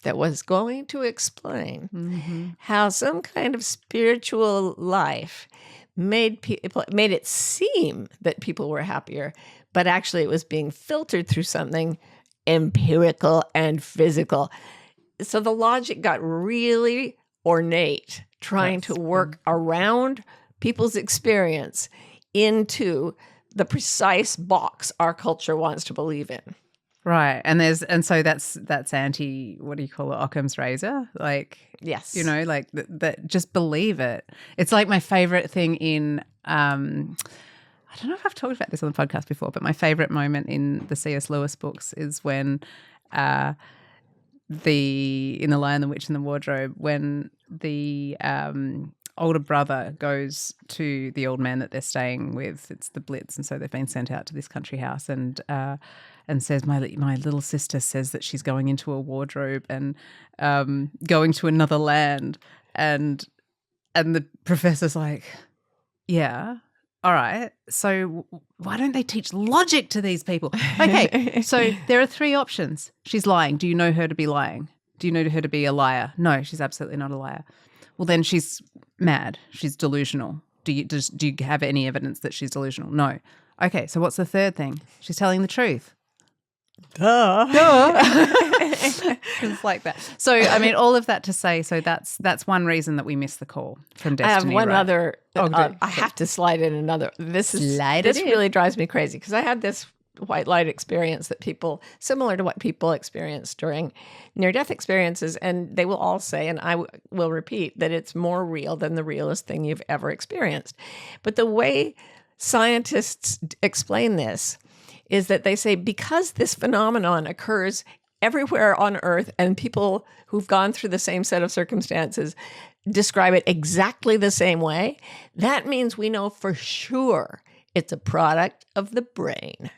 that was going to explain how some kind of spiritual life made it seem that people were happier, but actually it was being filtered through something empirical and physical. So the logic got really ornate, trying to work around people's experience into the precise box our culture wants to believe in. Right. And so that's anti, what do you call it, Occam's razor? Like, yes, like that just believe it. It's like my favorite thing in I don't know if I've talked about this on the podcast before, but my favorite moment in the C.S. Lewis books is when in The Lion, the Witch and the Wardrobe, when the older brother goes to the old man that they're staying with. It's the Blitz, and so they've been sent out to this country house, and says, my little sister says that she's going into a wardrobe and going to another land, and the professor's like, yeah. All right, so why don't they teach logic to these people? Okay, so there are three options. She's lying. Do you know her to be lying? Do you know her to be a liar? No, she's absolutely not a liar. Well, then she's mad. She's delusional. Do you have any evidence that she's delusional? No. Okay, so what's the third thing? She's telling the truth. Duh. It's like that. So, I mean, all of that to say, so that's one reason that we missed the call from Destiny. I have one right? other. I have to slide in another. This really drives me crazy because I had this white light experience that people, similar to what people experience during near-death experiences, and they will all say, and I will repeat, that it's more real than the realest thing you've ever experienced. But the way scientists explain this is that they say because this phenomenon occurs everywhere on Earth and people who've gone through the same set of circumstances describe it exactly the same way, that means we know for sure it's a product of the brain.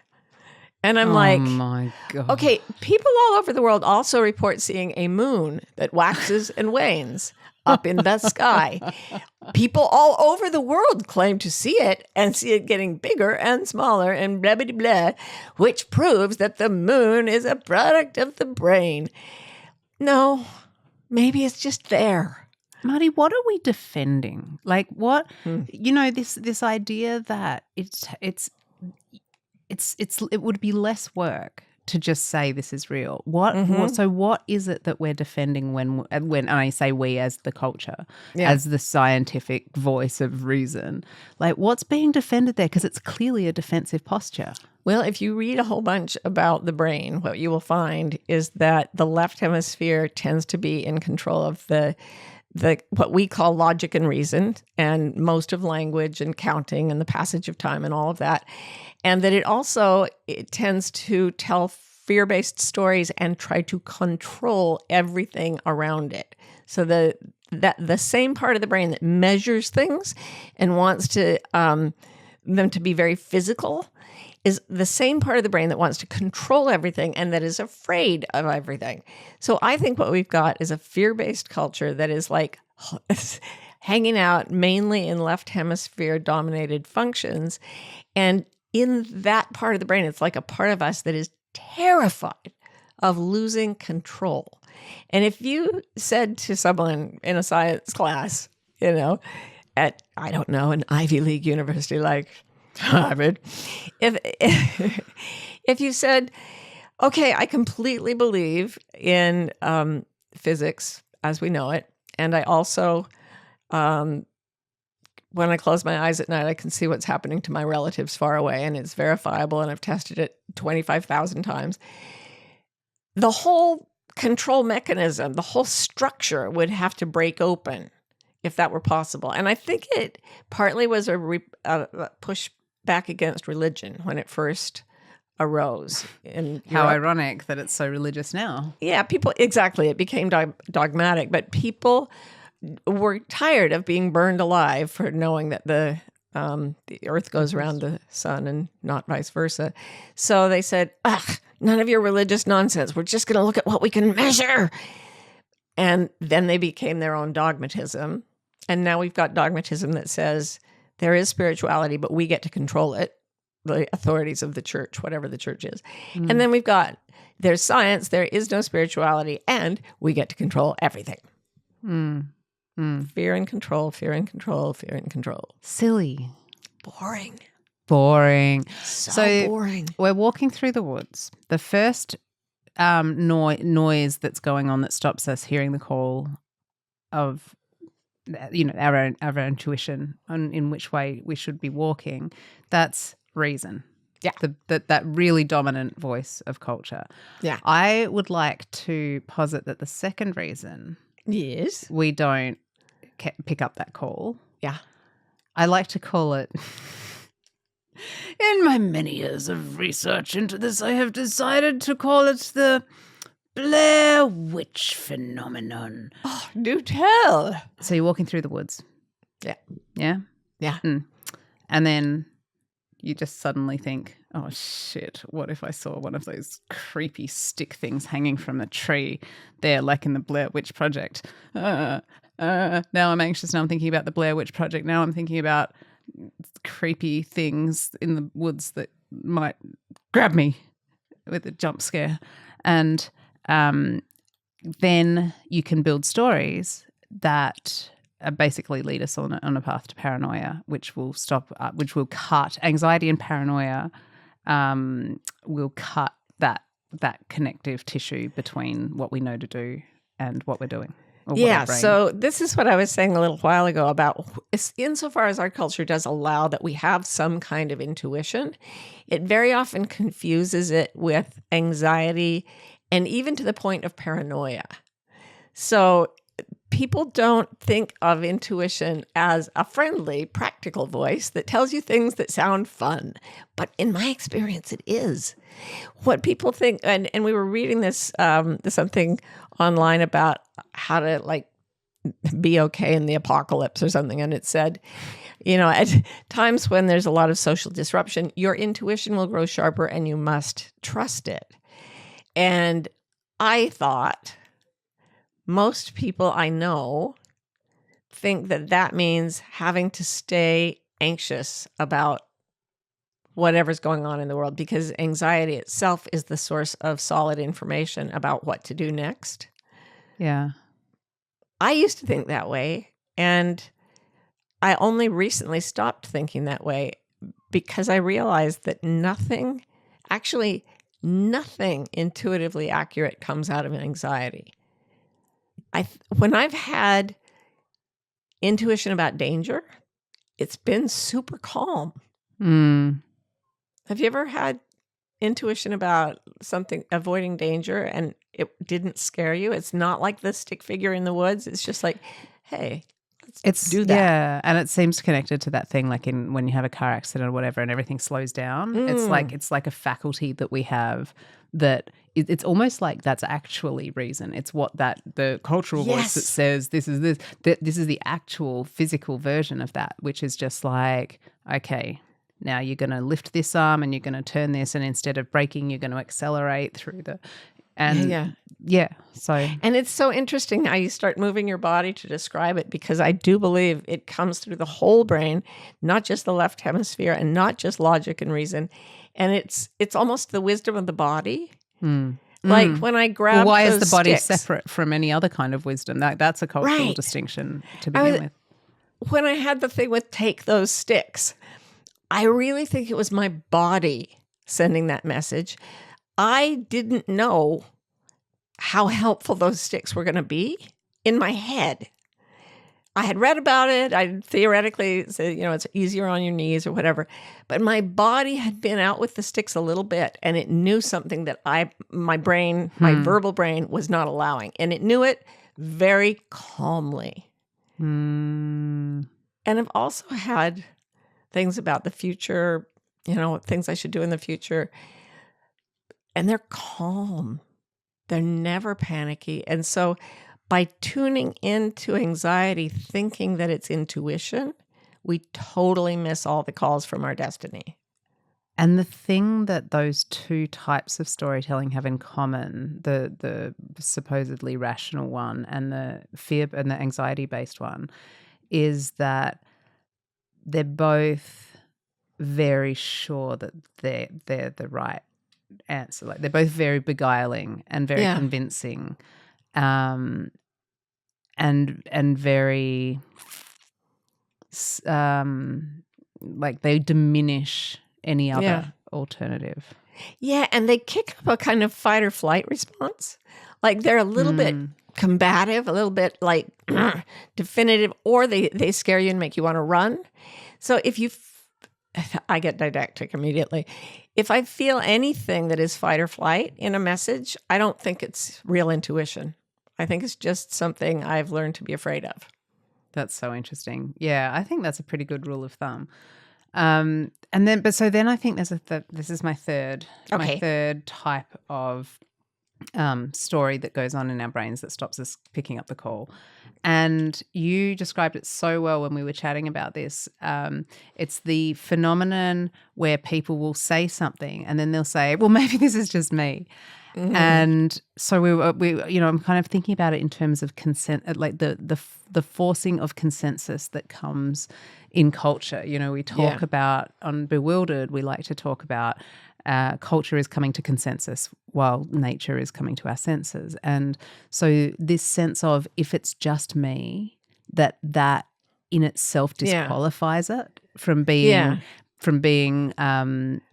And I'm like, my God. Okay, people all over the world also report seeing a moon that waxes and wanes up in the sky. People all over the world claim to see it and see it getting bigger and smaller and blah, blah, blah, which proves that the moon is a product of the brain. No, maybe it's just there. Marty, what are we defending? Like what, this idea that it would be less work to just say this is real. So what is it that we're defending when I say we as the culture, as the scientific voice of reason? Like what's being defended there? Because it's clearly a defensive posture. Well, if you read a whole bunch about the brain, what you will find is that the left hemisphere tends to be in control of the what we call logic and reason, and most of language and counting and the passage of time and all of that. And that it tends to tell fear-based stories and try to control everything around it. So the same part of the brain that measures things and wants to them to be very physical is the same part of the brain that wants to control everything and that is afraid of everything. So I think what we've got is a fear-based culture that is like hanging out mainly in left hemisphere dominated functions. And in that part of the brain, it's like a part of us that is terrified of losing control. And if you said to someone in a science class, at, I don't know, an Ivy League university like Harvard, if you said, okay, I completely believe in physics as we know it, and I also, when I close my eyes at night, I can see what's happening to my relatives far away, and it's verifiable, and I've tested it 25,000 times. The whole control mechanism, the whole structure would have to break open if that were possible. And I think it partly was a push back against religion when it first arose in How Europe. ironic that it's so religious now. Yeah, people, exactly. It became dogmatic, but people were tired of being burned alive for knowing that the earth goes around the sun and not vice versa. So they said, none of your religious nonsense. We're just going to look at what we can measure. And then they became their own dogmatism. And now we've got dogmatism that says there is spirituality, but we get to control it, the authorities of the church, whatever the church is. And then we've got, there's science, there is no spirituality, and we get to control everything. Fear and control, fear and control, fear and control. Silly. Boring. So boring. We're walking through the woods. The first noise that's going on that stops us hearing the call of, our own intuition on in which way we should be walking, that's reason. Yeah. That really dominant voice of culture. Yeah. I would like to posit that the second reason Yes. we don't pick up that call, Yeah. I like to call it, in my many years of research into this, I have decided to call it the Blair Witch phenomenon. Oh, do tell. So you're walking through the woods. Yeah. Yeah? Yeah. And then you just suddenly think, oh, shit, what if I saw one of those creepy stick things hanging from a tree there, like in the Blair Witch Project? Now I'm anxious. Now I'm thinking about the Blair Witch Project. Now I'm thinking about creepy things in the woods that might grab me with a jump scare. And then you can build stories that basically lead us on a path to paranoia, which will cut anxiety and paranoia, will cut that connective tissue between what we know to do and what we're doing. Yeah, so this is what I was saying a little while ago about insofar as our culture does allow that we have some kind of intuition, it very often confuses it with anxiety and even to the point of paranoia. So people don't think of intuition as a friendly, practical voice that tells you things that sound fun. But in my experience, it is. What people think, and we were reading this, something online about how to be okay in the apocalypse or something. And it said, at times when there's a lot of social disruption, your intuition will grow sharper and you must trust it. And I thought, most people I know think that means having to stay anxious about whatever's going on in the world, because anxiety itself is the source of solid information about what to do next. Yeah. I used to think that way, and I only recently stopped thinking that way because I realized that nothing intuitively accurate comes out of anxiety. When I've had intuition about danger, it's been super calm. Have you ever had intuition about something, avoiding danger, and it didn't scare you? It's not like the stick figure in the woods. It's just like, hey, let's do that. Yeah, and it seems connected to that thing like when you have a car accident or whatever and everything slows down. It's like a faculty that we have that it's almost like that's actually reason. It's what the cultural voice that says this is the actual physical version of that, which is just like, okay, now you're going to lift this arm and you're going to turn this, and instead of braking, you're going to accelerate through the and so and it's so interesting how you start moving your body to describe it, because I do believe it comes through the whole brain, not just the left hemisphere and not just logic and reason. And it's almost the wisdom of the body. Like when I grab why is the body sticks, separate from any other kind of wisdom? That's a cultural distinction to begin with. When I had the thing with take those sticks, I really think it was my body sending that message. I didn't know how helpful those sticks were going to be in my head. I had read about it. I theoretically said, it's easier on your knees or whatever. But my body had been out with the sticks a little bit, and it knew something that my brain, my verbal brain, was not allowing. And it knew it very calmly. And I've also had things about the future, things I should do in the future, and they're calm. They're never panicky. And so by tuning into anxiety, thinking that it's intuition, we totally miss all the calls from our destiny. And the thing that those two types of storytelling have in common, the supposedly rational one and the fear and the anxiety-based one, is that they're both very sure that they're the right answer. Like they're both very beguiling and very convincing, and very like they diminish any other alternative. Yeah, and they kick up a kind of fight or flight response. Like they're a little bit combative, a little bit like definitive, or they scare you and make you want to run. So if you I get didactic immediately. If I feel anything that is fight or flight in a message, I don't think it's real intuition. I think it's just something I've learned to be afraid of. That's so interesting. Yeah, I think that's a pretty good rule of thumb. And then I think there's this is my third type of story that goes on in our brains that stops us picking up the call. And you described it so well when we were chatting about this. It's the phenomenon where people will say something and then they'll say, well, maybe this is just me. Mm-hmm. And so we I'm kind of thinking about it in terms of consent, like the forcing of consensus that comes in culture. We talk about on Bewildered, we like to talk about culture is coming to consensus while nature is coming to our senses. And so this sense of if it's just me, that in itself disqualifies it from being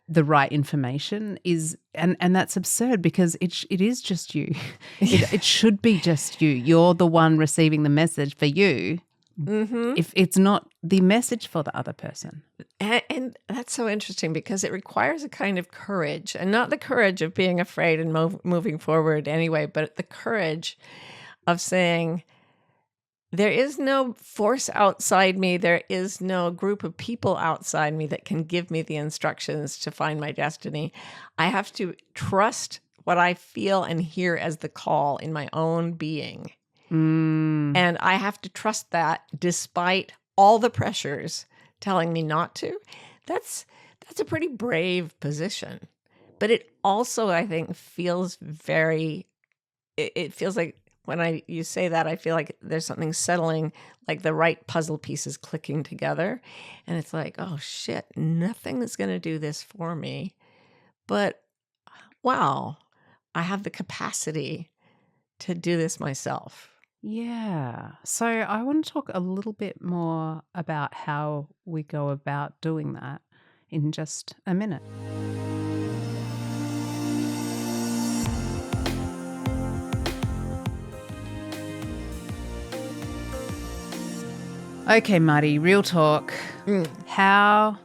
the right information is, and that's absurd because it is just you. It should be just you. You're the one receiving the message for you. Mm-hmm. If it's not the message for the other person. And that's so interesting because it requires a kind of courage, and not the courage of being afraid and moving forward anyway, but the courage of saying, there is no force outside me. There is no group of people outside me that can give me the instructions to find my destiny. I have to trust what I feel and hear as the call in my own being. And I have to trust that despite all the pressures telling me not to. That's a pretty brave position. But it also, I think, feels it feels like when you say that, I feel like there's something settling, like the right puzzle pieces clicking together. And it's like, oh shit, nothing is going to do this for me. But wow, I have the capacity to do this myself. Yeah. So I want to talk a little bit more about how we go about doing that in just a minute. Okay, Marty, real talk. How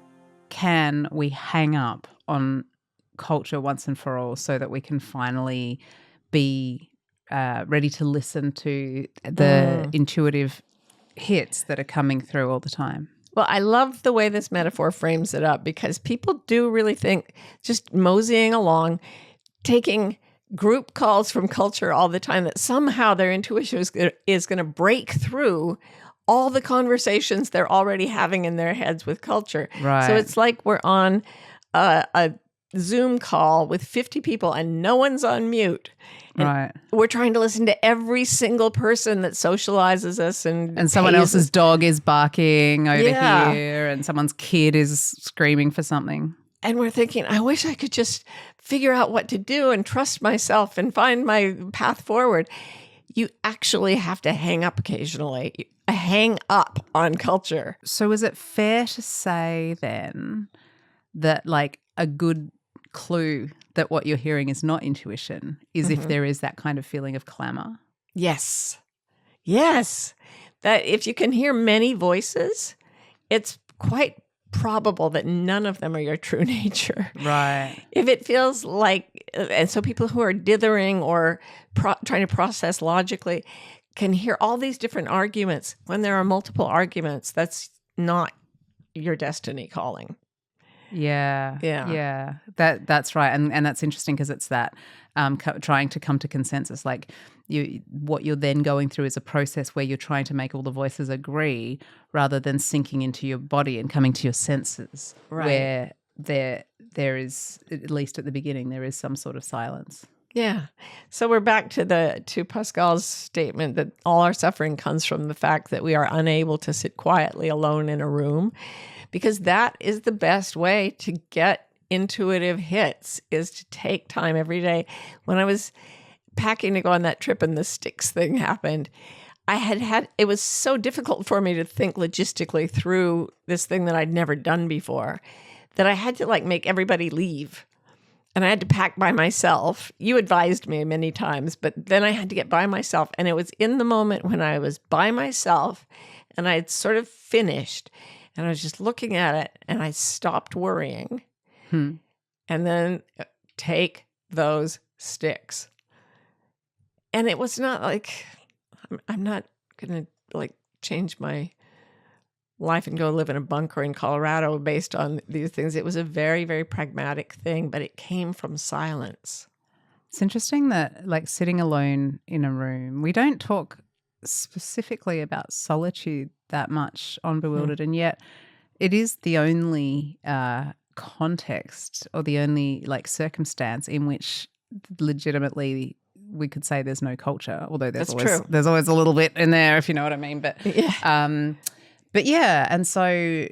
can we hang up on culture once and for all so that we can finally be ready to listen to the intuitive hits that are coming through all the time? Well, I love the way this metaphor frames it up because people do really think just moseying along, taking group calls from culture all the time, that somehow their intuition is going to break through all the conversations they're already having in their heads with culture. Right. So it's like we're on a Zoom call with 50 people and no one's on mute. And right. We're trying to listen to every single person that socializes us. And someone else's dog is barking over here and someone's kid is screaming for something. And we're thinking, I wish I could just figure out what to do and trust myself and find my path forward. You actually have to hang up occasionally. Hang up on culture. So is it fair to say then that like a good clue that what you're hearing is not intuition is if there is that kind of feeling of clamor? Yes. That if you can hear many voices, it's quite probable that none of them are your true nature. Right. If it feels like, and so people who are dithering or trying to process logically can hear all these different arguments. When there are multiple arguments, that's not your destiny calling. Yeah. That's right, and that's interesting because it's that trying to come to consensus. Like what you're then going through is a process where you're trying to make all the voices agree, rather than sinking into your body and coming to your senses, where there is, at least at the beginning, there is some sort of silence. Yeah. So we're back to Pascal's statement that all our suffering comes from the fact that we are unable to sit quietly alone in a room, because that is the best way to get intuitive hits, is to take time every day. When I was packing to go on that trip and the sticks thing happened, it was so difficult for me to think logistically through this thing that I'd never done before, that I had to like make everybody leave. And I had to pack by myself. You advised me many times, but then I had to get by myself. And it was in the moment when I was by myself and I had sort of finished and I was just looking at it and I stopped worrying. And then take those sticks. And it was not like, I'm not going to like change my life and go live in a bunker in Colorado based on these things. It was a very, very pragmatic thing, but it came from silence. It's interesting that, like, sitting alone in a room, we don't talk specifically about solitude that much on Bewildered, and yet it is the only context or the only like circumstance in which legitimately we could say there's no culture, although there's always a little bit in there, if you know what I mean. But and so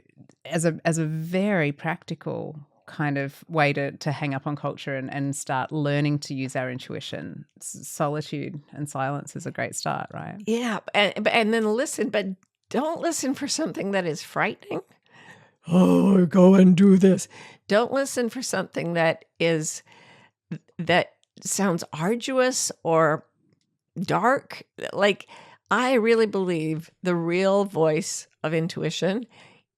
as a very practical kind of way to hang up on culture and start learning to use our intuition, solitude and silence is a great start, right? Yeah, and then listen, but don't listen for something that is frightening. Oh, go and do this. Don't listen for something that sounds arduous or dark. Like, I really believe the real voice of intuition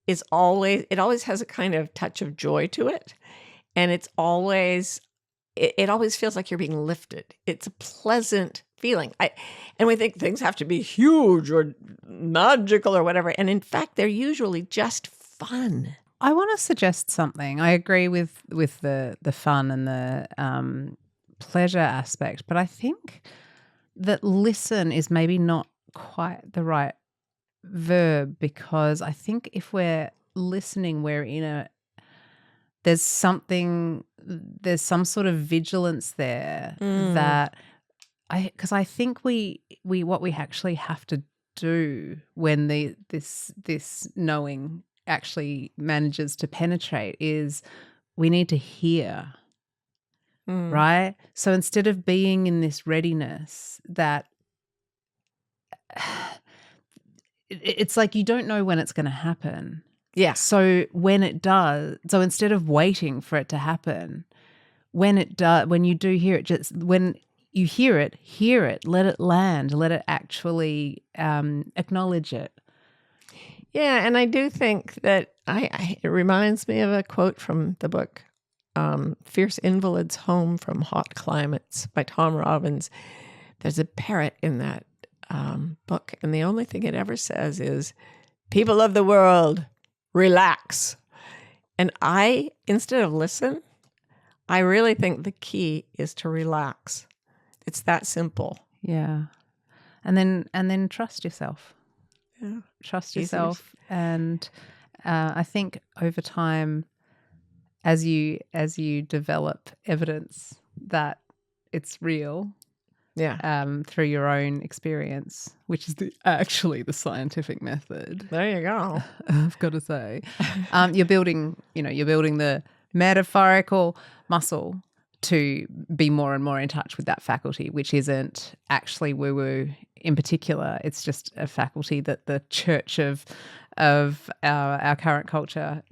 it always has a kind of touch of joy to it. And it always feels like you're being lifted. It's a pleasant feeling. And we think things have to be huge or magical or whatever. And in fact, they're usually just fun. I want to suggest something. I agree with the fun and the pleasure aspect, but I think that listen is maybe not quite the right verb, because I think if we're listening, there's some sort of vigilance there that because I think we what we actually have to do when this knowing actually manages to penetrate is we need to hear. Right? So instead of being in this readiness that it's like you don't know when it's going to happen. Yeah. So when it does, instead of waiting for it to happen, when you do hear it, when you hear it, let it land, let it actually acknowledge it. Yeah, and I do think that it reminds me of a quote from the book Fierce Invalids Home from Hot Climates by Tom Robbins. There's a parrot in that book, and the only thing it ever says is, people of the world, relax. And instead of listen, I really think the key is to relax. It's that simple. Yeah. And then trust yourself. Yeah. Trust yourself. And I think over time, as you develop evidence that it's real, through your own experience, which is actually the scientific method. There you go. I've got to say, you're building the metaphorical muscle to be more and more in touch with that faculty, which isn't actually woo-woo in particular. It's just a faculty that the church of our current culture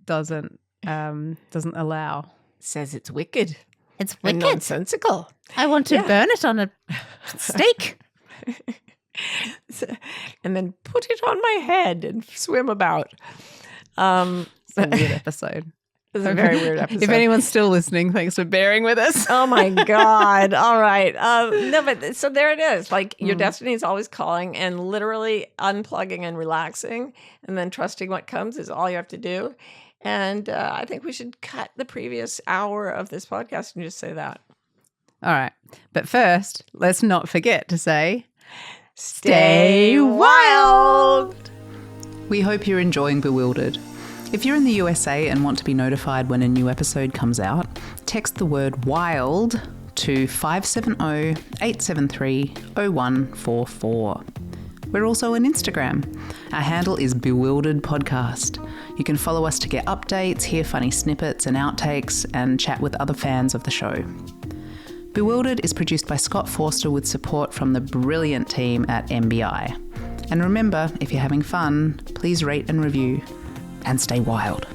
doesn't allow. Says it's wicked. It's wicked. And nonsensical. I want to burn it on a stake. And then put it on my head and swim about. It's a weird episode. It's a very weird episode. If anyone's still listening, thanks for bearing with us. Oh my God. All right. No, but so there it is. Like your destiny is always calling, and literally unplugging and relaxing and then trusting what comes is all you have to do. And I think we should cut the previous hour of this podcast and just say that. All right. But first, let's not forget to say, stay wild! We hope you're enjoying Bewildered. If you're in the USA and want to be notified when a new episode comes out, text the word WILD to 570-873-0144. We're also on Instagram. Our handle is Bewildered Podcast. You can follow us to get updates, hear funny snippets and outtakes, and chat with other fans of the show. Bewildered is produced by Scott Forster with support from the brilliant team at MBI. And remember, if you're having fun, please rate and review, and stay wild.